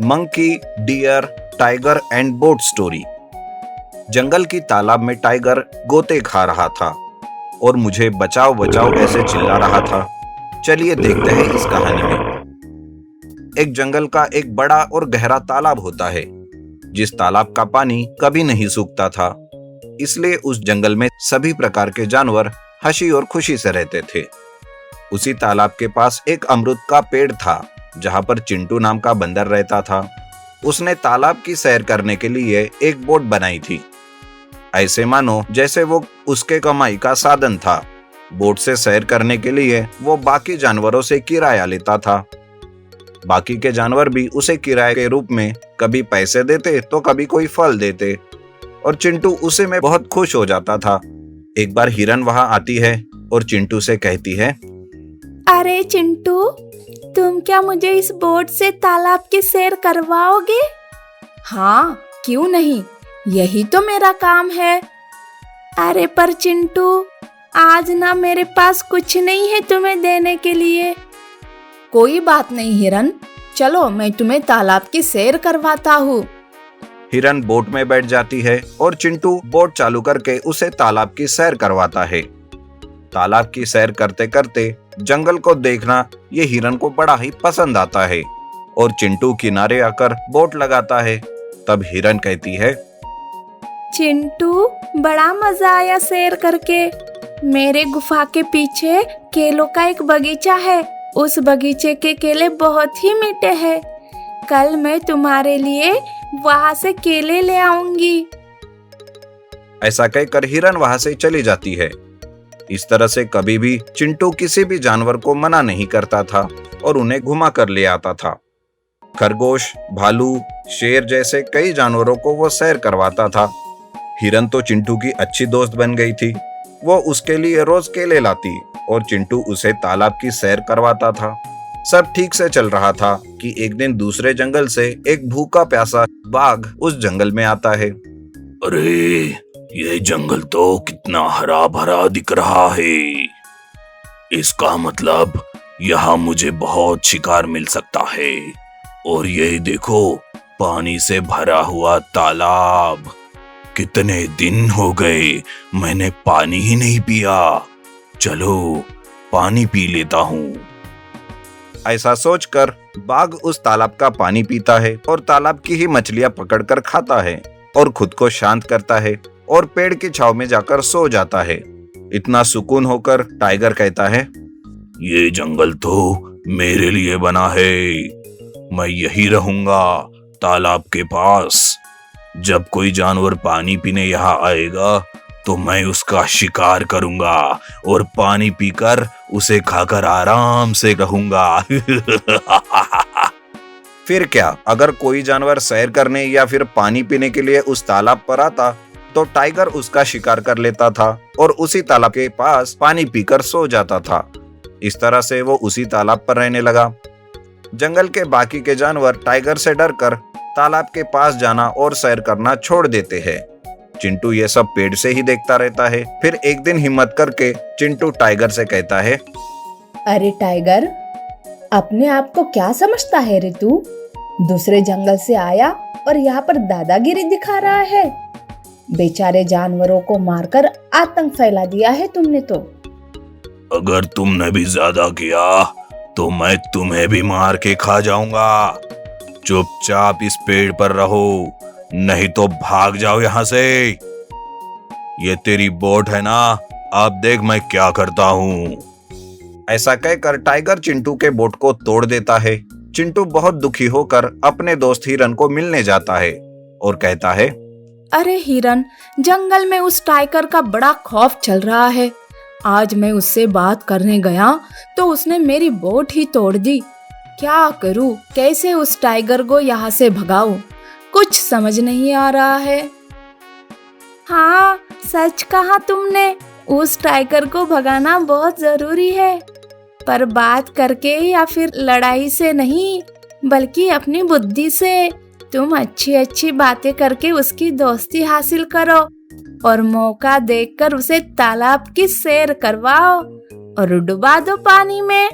Monkey, deer, tiger and boat story. जंगल की तालाब में टाइगर गोते खा रहा था और मुझे बचाओ बचाओ ऐसे चिल्ला रहा था। चलिए देखते हैं इस कहानी में। एक जंगल का एक बड़ा और गहरा तालाब होता है, जिस तालाब का पानी कभी नहीं सूखता था। इसलिए उस जंगल में सभी प्रकार के जानवर हंसी और खुशी से रहते थे। उसी तालाब के पास एक अमरूद का पेड़ था, जहां पर चिंटू नाम का बंदर रहता था। उसने तालाब की सैर करने के लिए एक बोट बनाई थी, ऐसे मानो जैसे वो उसके कमाई का साधन था। बोट से सैर करने के लिए वो बाकी जानवरों से किराया लेता था। बाकी के जानवर भी उसे किराए के रूप में कभी पैसे देते तो कभी कोई फल देते, और चिंटू उसे में बहुत खुश हो जाता था। एक बार हिरन वहां आती है और चिंटू से कहती है, अरे चिंटू, तुम क्या मुझे इस बोट से तालाब की सैर करवाओगे? हाँ, क्यों नहीं, यही तो मेरा काम है। अरे पर चिंटू, आज ना मेरे पास कुछ नहीं है तुम्हें देने के लिए। कोई बात नहीं हिरन, चलो मैं तुम्हें तालाब की सैर करवाता हूँ। हिरन बोट में बैठ जाती है और चिंटू बोट चालू करके उसे तालाब की सैर करवाता है। तालाब की सैर करते करते जंगल को देखना ये हिरन को बड़ा ही पसंद आता है और चिंटू किनारे आकर बोट लगाता है। तब हिरन कहती है, चिंटू, बड़ा मजा आया सैर करके। मेरे गुफा के पीछे केलों का एक बगीचा है, उस बगीचे के केले बहुत ही मीठे हैं। कल मैं तुम्हारे लिए वहां से केले ले आऊंगी। ऐसा कहकर हिरन वहां से चली जाती है। इस तरह से कभी भी चिंटू किसी भी जानवर को मना नहीं करता था और उन्हें घुमा कर ले आता था। खरगोश, भालू, शेर जैसे कई जानवरों को वो सैर करवाता था। हिरन तो चिंटू की अच्छी दोस्त बन गई थी। वो उसके लिए रोज केले लाती और चिंटू उसे तालाब की सैर करवाता था। सब ठीक से चल रहा था कि एक दिन दूसरे जंगल से एक भूखा प्यासा बाघ उस जंगल में आता है। अरे, ये जंगल तो कितना हरा भरा दिख रहा है। इसका मतलब यहाँ मुझे बहुत शिकार मिल सकता है। और ये देखो, पानी से भरा हुआ तालाब। कितने दिन हो गए मैंने पानी ही नहीं पिया। चलो पानी पी लेता हूँ। ऐसा सोचकर बाघ उस तालाब का पानी पीता है और तालाब की ही मछलियां पकड़कर खाता है और खुद को शांत करता है और पेड़ की छांव में जाकर सो जाता है। इतना सुकून होकर टाइगर कहता है, ये जंगल तो मेरे लिए बना है। मैं यही रहूंगा, तालाब के पास। जब कोई जानवर पानी पीने यहाँ आएगा तो मैं उसका शिकार करूंगा और पानी पीकर उसे खाकर आराम से रहूंगा। फिर क्या, अगर कोई जानवर सैर करने या फिर पानी पीने के लिए उस तालाब पर आता तो टाइगर उसका शिकार कर लेता था और उसी तालाब के पास पानी पीकर सो जाता था। इस तरह से वो उसी तालाब पर रहने लगा। जंगल के बाकी के जानवर टाइगर से डरकर तालाब के पास जाना और सैर करना छोड़ देते हैं। चिंटू ये सब पेड़ से ही देखता रहता है। फिर एक दिन हिम्मत करके चिंटू टाइगर से कहता है, अरे टाइगर, अपने आप को क्या समझता है रे तू? दूसरे जंगल से आया और यहाँ पर दादागिरी दिखा रहा है। बेचारे जानवरों को मारकर आतंक फैला दिया है तुमने तो। अगर तुमने भी ज्यादा किया तो मैं तुम्हें भी मार के खा जाऊंगा। चुपचाप इस पेड़ पर रहो, नहीं तो भाग जाओ यहाँ से। ये तेरी बोट है ना, अब देख मैं क्या करता हूँ। ऐसा कहकर टाइगर चिंटू के बोट को तोड़ देता है। चिंटू बहुत दुखी होकर अपने दोस्त हिरन को मिलने जाता है और कहता है, अरे हिरन, जंगल में उस टाइगर का बड़ा खौफ चल रहा है। आज मैं उससे बात करने गया तो उसने मेरी बोट ही तोड़ दी। क्या करूं, कैसे उस टाइगर को यहाँ से भगाऊं? कुछ समझ नहीं आ रहा है। हाँ, सच कहा तुमने, उस टाइगर को भगाना बहुत जरूरी है। पर बात करके या फिर लड़ाई से नहीं, बल्कि अपनी बुद्धि से। तुम अच्छी अच्छी बातें करके उसकी दोस्ती हासिल करो और मौका देखकर उसे तालाब की सैर करवाओ और डुबा दो पानी में।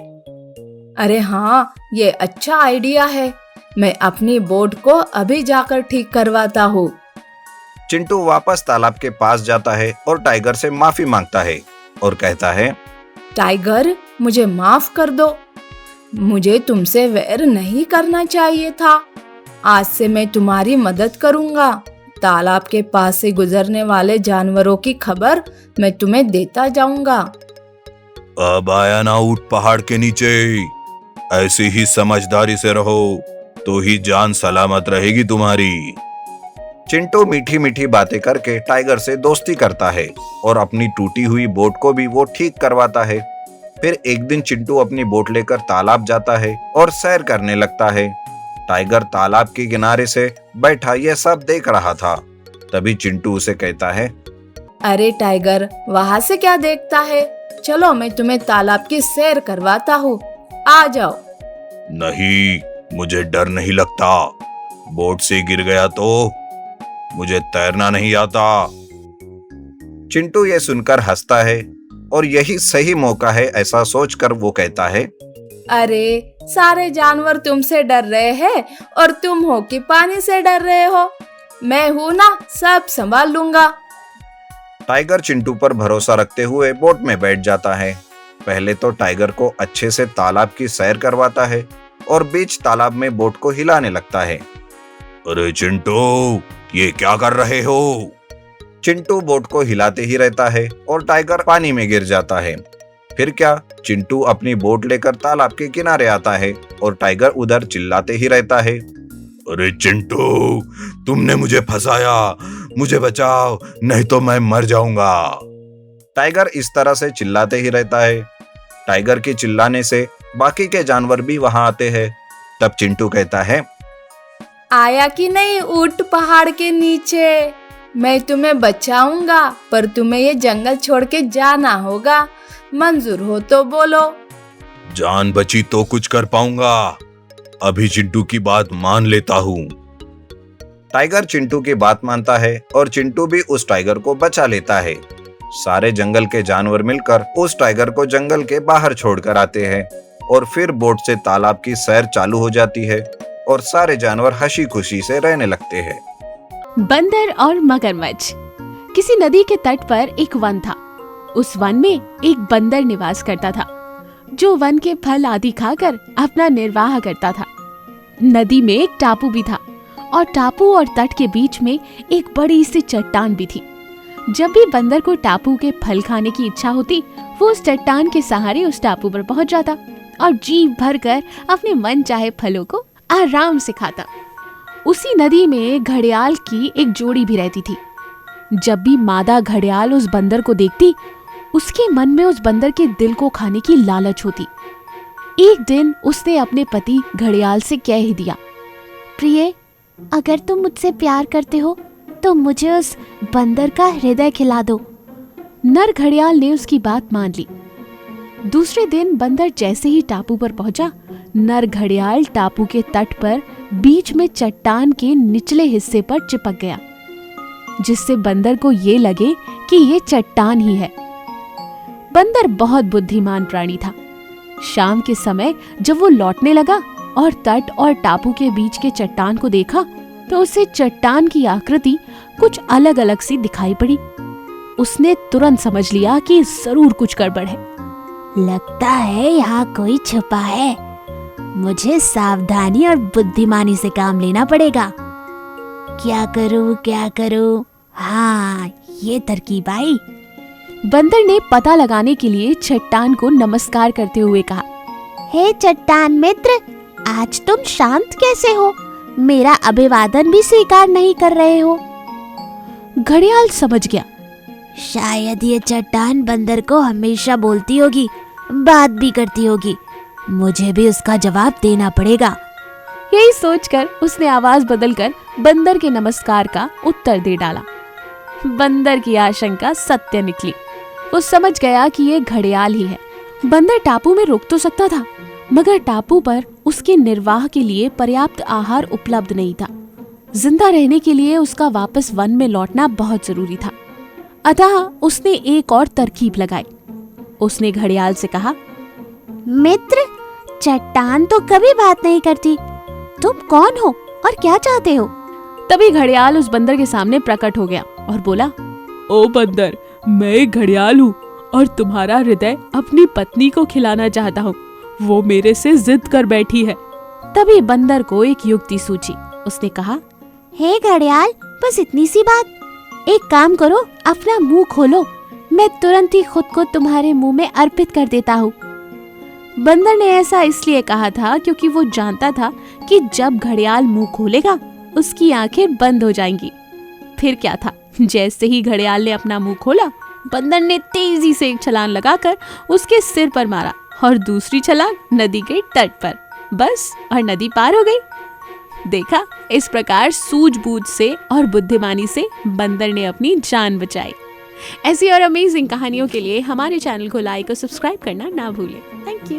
अरे हाँ, ये अच्छा आइडिया है। मैं अपनी बोट को अभी जाकर ठीक करवाता हूँ। चिंटू वापस तालाब के पास जाता है और टाइगर से माफी मांगता है और कहता है, टाइगर, मुझे माफ कर दो। मुझे तुमसे वैर नहीं करना चाहिए था। आज से मैं तुम्हारी मदद करूंगा। तालाब के पास से गुजरने वाले जानवरों की खबर मैं तुम्हें देता जाऊंगा। अब आया ना ऊंट पहाड़ के नीचे। ऐसी ही समझदारी से रहो तो ही जान सलामत रहेगी तुम्हारी। चिंटू मीठी मीठी बातें करके टाइगर से दोस्ती करता है और अपनी टूटी हुई बोट को भी वो ठीक करवाता है। फिर एक दिन चिंटू अपनी बोट लेकर तालाब जाता है और सैर करने लगता है। टाइगर तालाब के किनारे से बैठा यह सब देख रहा था। तभी चिंटू उसे कहता है, अरे टाइगर, वहाँ से क्या देखता है? चलो मैं तुम्हें तालाब की सैर करवाता हूँ, आ जाओ। नहीं, मुझे डर नहीं लगता। बोट से गिर गया तो मुझे तैरना नहीं आता। चिंटू ये सुनकर हंसता है और यही सही मौका है ऐसा सोचकर वो कहता है, अरे सारे जानवर तुमसे डर रहे हैं और तुम हो कि पानी से डर रहे हो। मैं हूं ना, सब संभाल लूंगा। टाइगर चिंटू पर भरोसा रखते हुए बोट में बैठ जाता है। पहले तो टाइगर को अच्छे से तालाब की सैर करवाता है और बीच तालाब में बोट को हिलाने लगता है। अरे चिंटू, ये क्या कर रहे हो? चिंटू बोट को हिलाते ही रहता है और टाइगर पानी में गिर जाता है। फिर क्या, चिंटू अपनी बोट लेकर तालाब के किनारे आता है और टाइगर उधर चिल्लाते ही रहता है, अरे चिंटू, तुमने मुझे फंसाया, मुझे बचाओ, नहीं तो मैं मर जाऊंगा। टाइगर इस तरह से चिल्लाते ही रहता है। टाइगर के चिल्लाने से बाकी के जानवर भी वहां आते हैं। तब चिंटू कहता है, आया कि नहीं ऊंट पहाड़ के नीचे? मैं तुम्हें बचाऊंगा, पर तुम्हें ये जंगल छोड़ के जाना होगा। मंजूर हो तो बोलो। जान बची तो कुछ कर पाऊंगा। अभी चिंटू की बात मान लेता हूँ। टाइगर चिंटू की बात मानता है और चिंटू भी उस टाइगर को बचा लेता है। सारे जंगल के जानवर मिलकर उस टाइगर को जंगल के बाहर छोड़कर आते हैं और फिर बोट से तालाब की सैर चालू हो जाती है और सारे जानवर हंसी खुशी से रहने लगते हैं। बंदर और मगरमच्छ। किसी नदी के तट पर एक वन था। उस वन में एक बंदर निवास करता था, जो वन के फल आदि खाकर अपना निर्वाह करता था। नदी में एक टापू भी था और टापू और तट के बीच में एक बड़ी सी चट्टान भी थी। जब भी बंदर को टापू के फल खाने की इच्छा होती, वो उस चट्टान के सहारे उस टापू पर पहुंच जाता और जी भरकर अपने मन चाहे फलों को आराम से खाता। उसी नदी में घड़ियाल की एक जोड़ी भी रहती थी। जब भी मादा घड़ियाल उस बंदर को देखती, उसके मन में उस बंदर के दिल को खाने की लालच होती। एक दिन उसने अपने पति घड़ियाल से कह ही दिया, प्रिय, अगर तुम मुझसे प्यार करते हो तो मुझे उस बंदर का हृदय खिला दो। नर घड़ियाल ने उसकी बात मान ली। दूसरे दिन बंदर जैसे ही टापू पर पहुंचा, नर घड़ियाल टापू के तट पर बीच में चट्टान के निचले हिस्से पर चिपक गया, जिससे बंदर को ये लगे कि ये चट्टान ही है। बंदर बहुत बुद्धिमान प्राणी था। शाम के समय जब वो लौटने लगा और तट और टापू के बीच के चट्टान को देखा, तो उसे चट्टान की आकृति कुछ अलग अलग सी दिखाई पड़ी। उसने तुरंत समझ लिया कि जरूर कुछ गड़बड़ है। लगता है यहाँ कोई छुपा है। मुझे सावधानी और बुद्धिमानी से काम लेना पड़ेगा। क्या करूं? हाँ, ये तरकीब आई। बंदर ने पता लगाने के लिए चट्टान को नमस्कार करते हुए कहा, हे चट्टान मित्र, आज तुम शांत कैसे हो? मेरा अभिवादन भी स्वीकार नहीं कर रहे हो। घड़ियाल समझ गया, शायद ये चट्टान बंदर को हमेशा बोलती होगी, बात भी करती होगी। मुझे भी उसका जवाब देना पड़ेगा। यही सोचकर उसने आवाज बदलकर बंदर के नमस्कार का उत्तर दे डाला। बंदर की आशंका सत्य निकली। वो समझ गया कि ये घड़ियाल ही है। बंदर टापू में रुक तो सकता था, मगर टापू पर उसके निर्वाह के लिए पर्याप्त आहार उपलब्ध नहीं था। जिंदा रहने के लिए उसका वापस वन में लौटना बहुत जरूरी था। अतः उसने एक और तरकीब लगाई। उसने घड़ियाल से कहा, मित्र, चट्टान तो कभी बात नहीं करती। तुम कौन हो और क्या चाहते हो? तभी घड़ियाल उस बंदर के सामने प्रकट हो गया और बोला, ओ बंदर, मैं एक घड़ियाल हूँ और तुम्हारा हृदय अपनी पत्नी को खिलाना चाहता हूँ। वो मेरे से जिद कर बैठी है। तभी बंदर को एक युक्ति सूझी। उसने कहा, हे घड़ियाल, बस इतनी सी बात। एक काम करो, अपना मुंह खोलो, मैं तुरंत ही खुद को तुम्हारे मुंह में अर्पित कर देता हूँ। बंदर ने ऐसा इसलिए कहा था क्योंकि वो जानता था कि जब घड़ियाल मुंह खोलेगा उसकी आंखें बंद हो जाएंगी। फिर क्या था, जैसे ही घड़ियाल ने अपना मुंह खोला, बंदर ने तेजी से एक छलांग लगाकर उसके सिर पर मारा और दूसरी छलांग नदी के तट पर। बस, और नदी पार हो गई। देखा, इस प्रकार सूझबूझ से और बुद्धिमानी से बंदर ने अपनी जान बचाई। ऐसी और अमेजिंग कहानियों के लिए हमारे चैनल को लाइक और सब्सक्राइब करना ना भूलें। Thank you.